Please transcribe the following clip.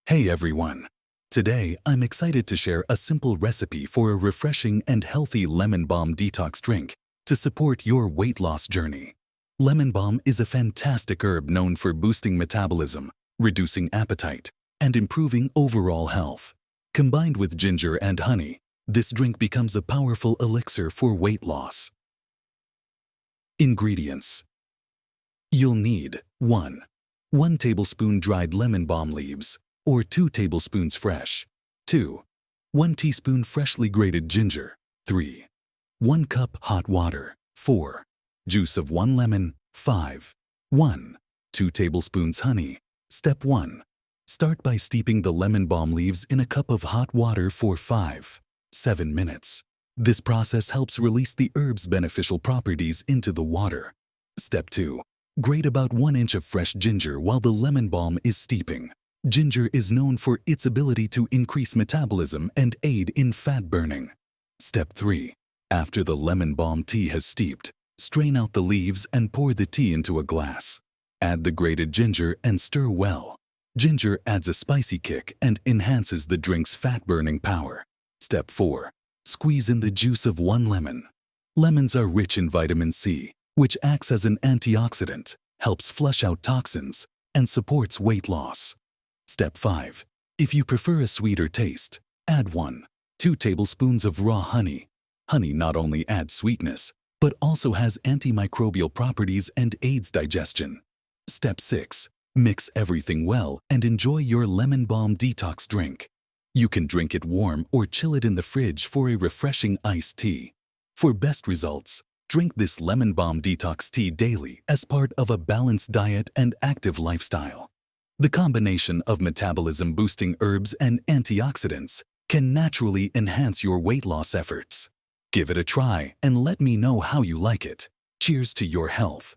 Hey everyone! Today I'm excited to share a simple recipe for a refreshing and healthy lemon balm detox drink to support your weight loss journey. Lemon balm is a fantastic herb known for boosting metabolism, reducing appetite, and improving overall health. Combined with ginger and honey, this drink becomes a powerful elixir for weight loss. Ingredients: you'll need 1 tablespoon dried lemon balm leaves, or 2 tablespoons fresh. 2. 1 teaspoon freshly grated ginger. 3. 1 cup hot water. 4. Juice of 1 lemon. 5. 2 tablespoons honey. Step 1. Start by steeping the lemon balm leaves in a cup of hot water for 5-7 minutes. This process helps release the herb's beneficial properties into the water. Step 2. Grate about 1 inch of fresh ginger while the lemon balm is steeping. Ginger is known for its ability to increase metabolism and aid in fat burning. Step 3. After the lemon balm tea has steeped, strain out the leaves and pour the tea into a glass. Add the grated ginger and stir well. Ginger adds a spicy kick and enhances the drink's fat-burning power. Step 4. Squeeze in the juice of 1 lemon. Lemons are rich in vitamin C, which acts as an antioxidant, helps flush out toxins, and supports weight loss. Step 5. If you prefer a sweeter taste, add 1-2 tablespoons of raw honey. Honey not only adds sweetness, but also has antimicrobial properties and aids digestion. Step 6. Mix everything well and enjoy your lemon balm detox drink. You can drink it warm or chill it in the fridge for a refreshing iced tea. For best results, drink this lemon balm detox tea daily as part of a balanced diet and active lifestyle. The combination of metabolism-boosting herbs and antioxidants can naturally enhance your weight loss efforts. Give it a try and let me know how you like it. Cheers to your health.